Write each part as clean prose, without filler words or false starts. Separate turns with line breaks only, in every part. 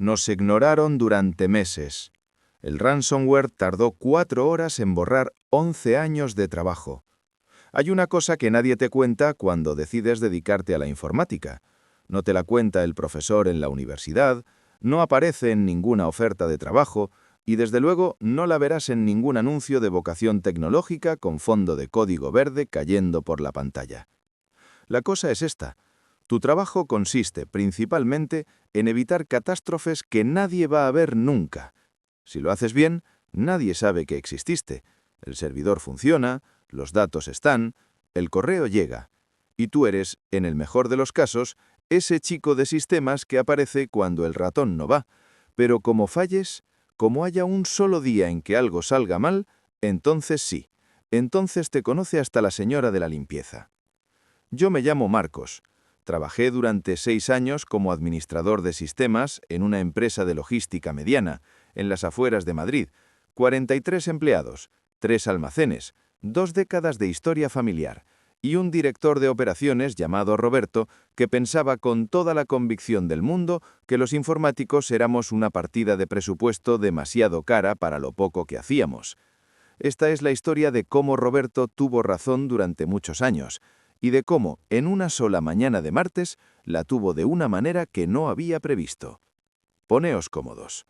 Nos ignoraron durante meses. El ransomware tardó 4 horas en borrar 11 años de trabajo. Hay una cosa que nadie te cuenta cuando decides dedicarte a la informática. No te la cuenta el profesor en la universidad, no aparece en ninguna oferta de trabajo y desde luego no la verás en ningún anuncio de vocación tecnológica con fondo de código verde cayendo por la pantalla. La cosa es esta. Tu trabajo consiste principalmente en evitar catástrofes que nadie va a ver nunca. Si lo haces bien, nadie sabe que exististe. El servidor funciona, los datos están, el correo llega. Y tú eres, en el mejor de los casos, ese chico de sistemas que aparece cuando el ratón no va. Pero como falles, como haya un solo día en que algo salga mal, entonces sí. Entonces te conoce hasta la señora de la limpieza. Yo me llamo Marcos. Trabajé durante 6 años como administrador de sistemas en una empresa de logística mediana, en las afueras de Madrid. 43 empleados, 3 almacenes, 2 décadas de historia familiar y un director de operaciones llamado Roberto que pensaba con toda la convicción del mundo que los informáticos éramos una partida de presupuesto demasiado cara para lo poco que hacíamos. Esta es la historia de cómo Roberto tuvo razón durante muchos años y de cómo, en una sola mañana de martes, la tuvo de una manera que no había previsto. Poneos cómodos.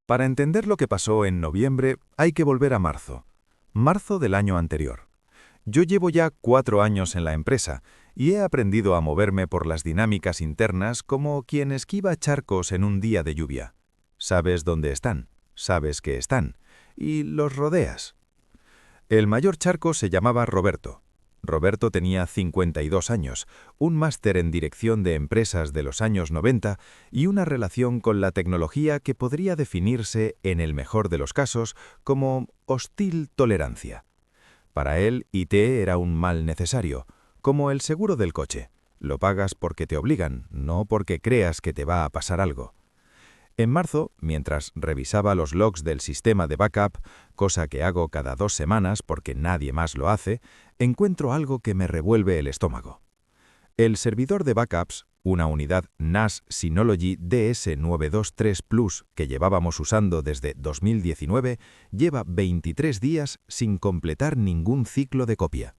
Para entender lo que pasó en noviembre, hay que volver a marzo. Marzo del año anterior. Yo llevo ya 4 años en la empresa y he aprendido a moverme por las dinámicas internas como quien esquiva charcos en un día de lluvia. Sabes dónde están, sabes que están, y los rodeas. El mayor charco se llamaba Roberto. Roberto tenía 52 años, un máster en dirección de empresas de los años 90 y una relación con la tecnología que podría definirse, en el mejor de los casos, como hostil tolerancia. Para él, IT era un mal necesario, como el seguro del coche. Lo pagas porque te obligan, no porque creas que te va a pasar algo. En marzo, mientras revisaba los logs del sistema de backup, cosa que hago cada 2 semanas porque nadie más lo hace, encuentro algo que me revuelve el estómago. El servidor de backups, una unidad NAS Synology DS923 Plus que llevábamos usando desde 2019, lleva 23 días sin completar ningún ciclo de copia.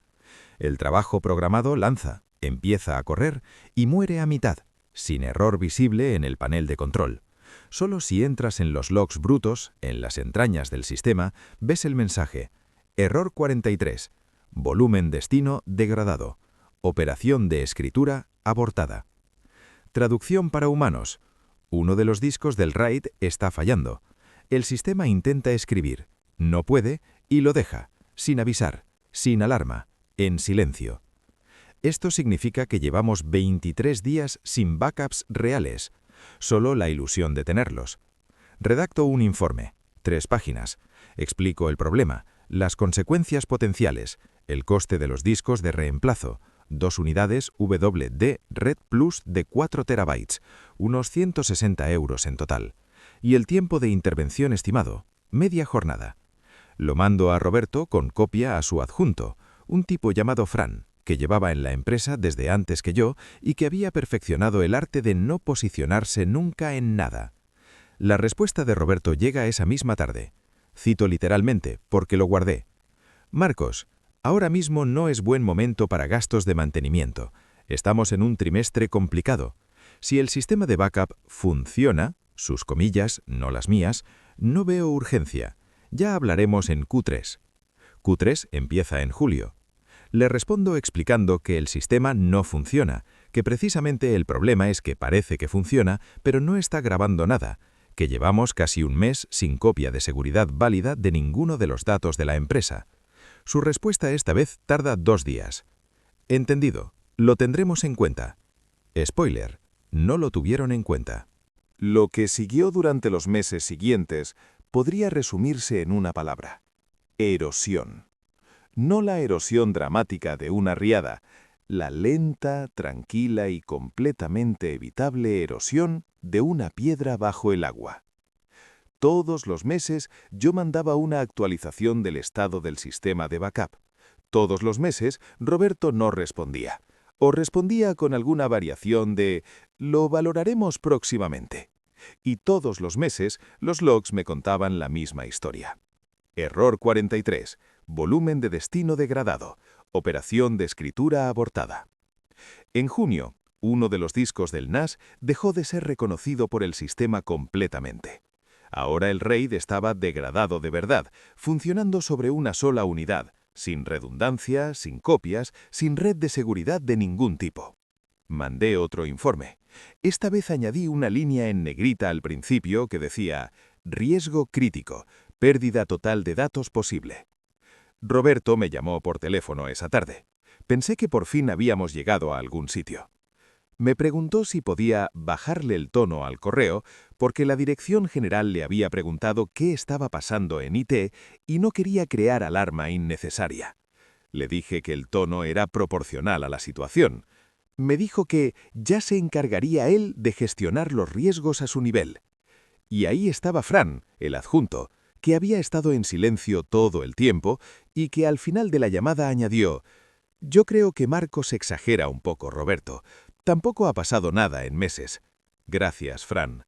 El trabajo programado lanza, empieza a correr y muere a mitad, sin error visible en el panel de control. Solo si entras en los logs brutos, en las entrañas del sistema, ves el mensaje: Error 43, volumen destino degradado, operación de escritura abortada. Traducción para humanos. Uno de los discos del RAID está fallando. El sistema intenta escribir, no puede y lo deja, sin avisar, sin alarma, en silencio. Esto significa que llevamos 23 días sin backups reales, solo la ilusión de tenerlos. Redacto un informe, 3 páginas. Explico el problema, las consecuencias potenciales, el coste de los discos de reemplazo, 2 unidades WD Red Plus de 4 terabytes, unos 160 euros en total. Y el tiempo de intervención estimado, media jornada. Lo mando a Roberto con copia a su adjunto, un tipo llamado Fran, que llevaba en la empresa desde antes que yo y que había perfeccionado el arte de no posicionarse nunca en nada. La respuesta de Roberto llega esa misma tarde. Cito literalmente, porque lo guardé. Marcos, ahora mismo no es buen momento para gastos de mantenimiento. Estamos en un trimestre complicado. Si el sistema de backup funciona, sus comillas, no las mías, no veo urgencia. Ya hablaremos en Q3. Q3 empieza en julio. Le respondo explicando que el sistema no funciona, que precisamente el problema es que parece que funciona, pero no está grabando nada, que llevamos casi un mes sin copia de seguridad válida de ninguno de los datos de la empresa. Su respuesta esta vez tarda 2 días. Entendido, lo tendremos en cuenta. Spoiler, no lo tuvieron en cuenta.
Lo que siguió durante los meses siguientes podría resumirse en una palabra: erosión. No la erosión dramática de una riada, la lenta, tranquila y completamente evitable erosión de una piedra bajo el agua. Todos los meses yo mandaba una actualización del estado del sistema de backup. Todos los meses Roberto no respondía, o respondía con alguna variación de «lo valoraremos próximamente». y todos los meses los logs me contaban la misma historia. Error 43. Volumen de destino degradado. Operación de escritura abortada. En junio, uno de los discos del NAS dejó de ser reconocido por el sistema completamente. Ahora el RAID estaba degradado de verdad, funcionando sobre una sola unidad, sin redundancia, sin copias, sin red de seguridad de ningún tipo. Mandé otro informe. Esta vez añadí una línea en negrita al principio que decía «Riesgo crítico, pérdida total de datos posible». Roberto me llamó por teléfono esa tarde. Pensé que por fin habíamos llegado a algún sitio. Me preguntó si podía bajarle el tono al correo porque la dirección general le había preguntado qué estaba pasando en IT y no quería crear alarma innecesaria. Le dije que el tono era proporcional a la situación. Me dijo que ya se encargaría él de gestionar los riesgos a su nivel. Y ahí estaba Fran, el adjunto, que había estado en silencio todo el tiempo y que al final de la llamada añadió: «Yo creo que Marcos exagera un poco, Roberto. Tampoco ha pasado nada en meses. Gracias, Fran».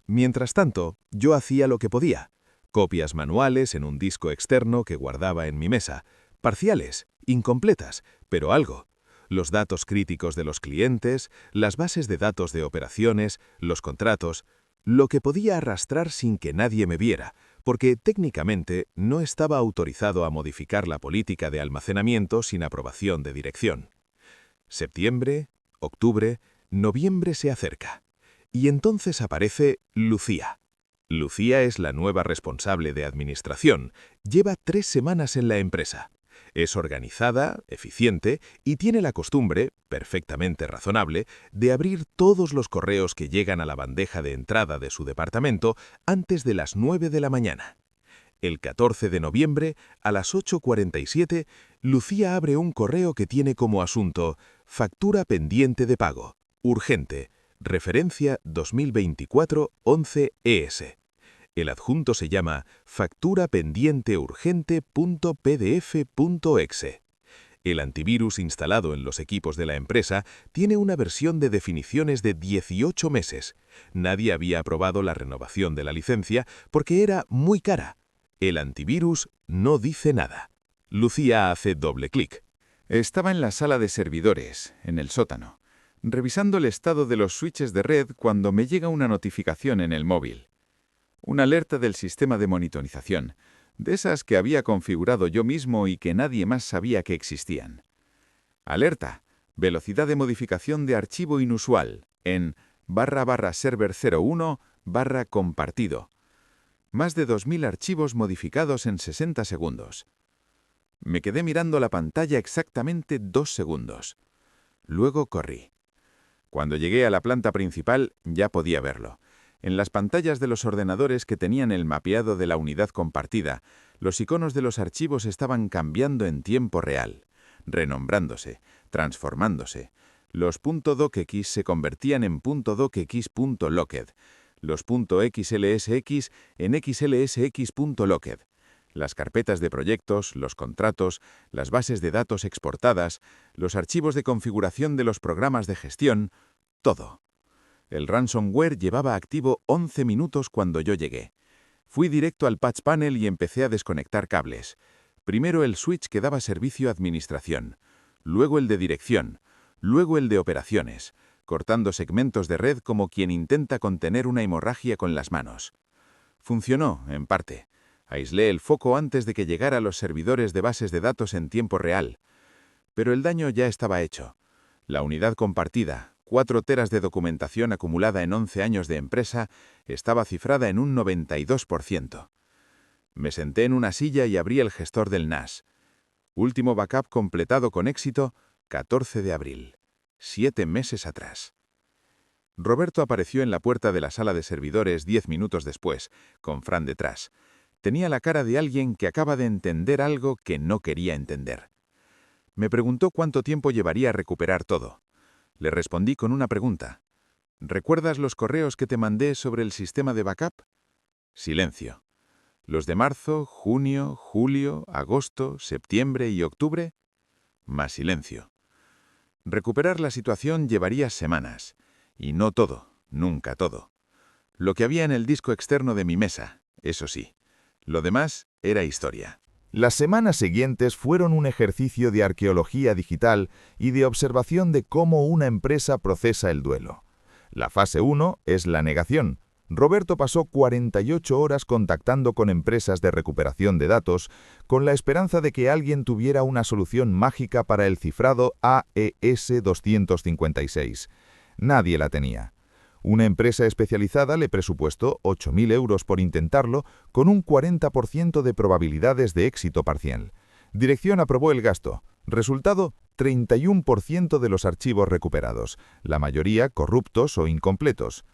Mientras tanto, yo hacía lo que podía. Copias manuales en un disco externo que guardaba en mi mesa. Parciales, incompletas, pero algo. Los datos críticos de los clientes, las bases de datos de operaciones, los contratos, lo que podía arrastrar sin que nadie me viera, porque técnicamente no estaba autorizado a modificar la política de almacenamiento sin aprobación de dirección. Septiembre, octubre, noviembre se acerca. Y entonces aparece Lucía. Lucía es la nueva responsable de administración. Lleva 3 semanas en la empresa. Es organizada, eficiente y tiene la costumbre, perfectamente razonable, de abrir todos los correos que llegan a la bandeja de entrada de su departamento antes de las 9 de la mañana. El 14 de noviembre, a las 8:47, Lucía abre un correo que tiene como asunto «Factura pendiente de pago. Urgente. Referencia 2024-11-ES». El adjunto se llama «Factura pendiente urgente.pdf.exe». El antivirus instalado en los equipos de la empresa tiene una versión de definiciones de 18 meses. Nadie había aprobado la renovación de la licencia porque era muy cara. El antivirus no dice nada. Lucía hace doble clic.
Estaba en la sala de servidores, en el sótano, revisando el estado de los switches de red cuando me llega una notificación en el móvil. Una alerta del sistema de monitorización, de esas que había configurado yo mismo y que nadie más sabía que existían. Alerta: velocidad de modificación de archivo inusual en //server01/compartido. Más de 2000 archivos modificados en 60 segundos. Me quedé mirando la pantalla exactamente 2 segundos. Luego corrí. Cuando llegué a la planta principal ya podía verlo. En las pantallas de los ordenadores que tenían el mapeado de la unidad compartida, los iconos de los archivos estaban cambiando en tiempo real, renombrándose, transformándose. Los .docx se convertían en .docx.locked, los .xlsx en xlsx.locked. Las carpetas de proyectos, los contratos, las bases de datos exportadas, los archivos de configuración de los programas de gestión, todo. El ransomware llevaba activo 11 minutos cuando yo llegué. Fui directo al patch panel y empecé a desconectar cables. Primero el switch que daba servicio a administración, luego el de dirección, luego el de operaciones, cortando segmentos de red como quien intenta contener una hemorragia con las manos. Funcionó, en parte. Aislé el foco antes de que llegara a los servidores de bases de datos en tiempo real. Pero el daño ya estaba hecho. La unidad compartida, 4 teras de documentación acumulada en 11 años de empresa, estaba cifrada en un 92%. Me senté en una silla y abrí el gestor del NAS. Último backup completado con éxito, 14 de abril. 7 meses atrás. Roberto apareció en la puerta de la sala de servidores 10 minutos después, con Fran detrás. Tenía la cara de alguien que acaba de entender algo que no quería entender. Me preguntó cuánto tiempo llevaría a recuperar todo. Le respondí con una pregunta. ¿Recuerdas los correos que te mandé sobre el sistema de backup? Silencio. ¿Los de marzo, junio, julio, agosto, septiembre y octubre? Más silencio. Recuperar la situación llevaría semanas. Y no todo, nunca todo.
Lo que había en el disco externo de mi mesa, eso sí. Lo demás era historia.
Las semanas siguientes fueron un ejercicio de arqueología digital y de observación de cómo una empresa procesa el duelo. La fase 1 es la negación. Roberto pasó 48 horas contactando con empresas de recuperación de datos con la esperanza de que alguien tuviera una solución mágica para el cifrado AES 256. Nadie la tenía. Una empresa especializada le presupuestó 8.000 euros por intentarlo, con un 40% de probabilidades de éxito parcial. Dirección aprobó el gasto. Resultado, 31% de los archivos recuperados, la mayoría corruptos o incompletos.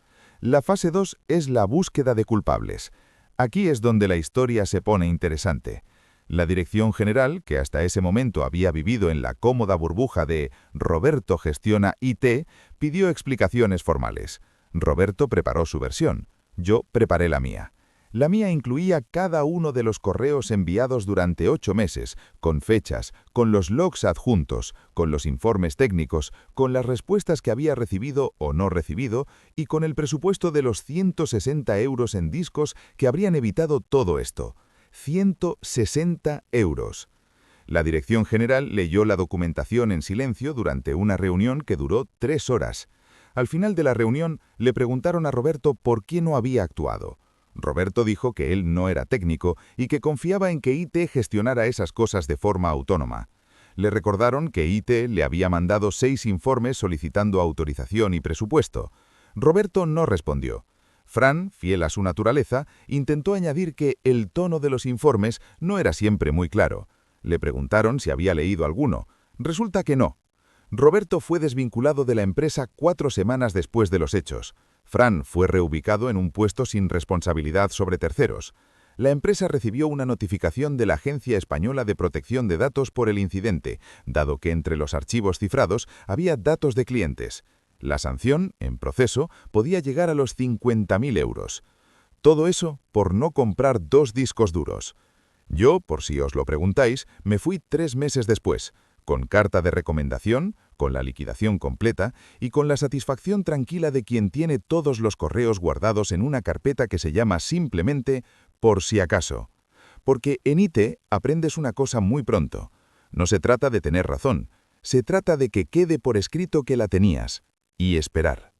La fase 2 es la búsqueda de culpables. Aquí es donde la historia se pone interesante. La dirección general, que hasta ese momento había vivido en la cómoda burbuja de «Roberto gestiona IT», pidió explicaciones formales. Roberto preparó su versión. Yo preparé la mía. La mía incluía cada uno de los correos enviados durante 8 meses, con fechas, con los logs adjuntos, con los informes técnicos, con las respuestas que había recibido o no recibido y con el presupuesto de los 160 euros en discos que habrían evitado todo esto. 160 euros. La dirección general leyó la documentación en silencio durante una reunión que duró 3 horas. Al final de la reunión, le preguntaron a Roberto por qué no había actuado. Roberto dijo que él no era técnico y que confiaba en que IT gestionara esas cosas de forma autónoma. Le recordaron que IT le había mandado 6 informes solicitando autorización y presupuesto. Roberto no respondió. Fran, fiel a su naturaleza, intentó añadir que el tono de los informes no era siempre muy claro. Le preguntaron si había leído alguno. Resulta que no. Roberto fue desvinculado de la empresa 4 semanas después de los hechos. Fran fue reubicado en un puesto sin responsabilidad sobre terceros. La empresa recibió una notificación de la Agencia Española de Protección de Datos por el incidente, dado que entre los archivos cifrados había datos de clientes. La sanción, en proceso, podía llegar a los 50.000 euros. Todo eso por no comprar 2 discos duros. Yo, por si os lo preguntáis, me fui 3 meses después, con carta de recomendación, con la liquidación completa y con la satisfacción tranquila de quien tiene todos los correos guardados en una carpeta que se llama simplemente «por si acaso». Porque en IT aprendes una cosa muy pronto. No se trata de tener razón, se trata de que quede por escrito que la tenías y esperar.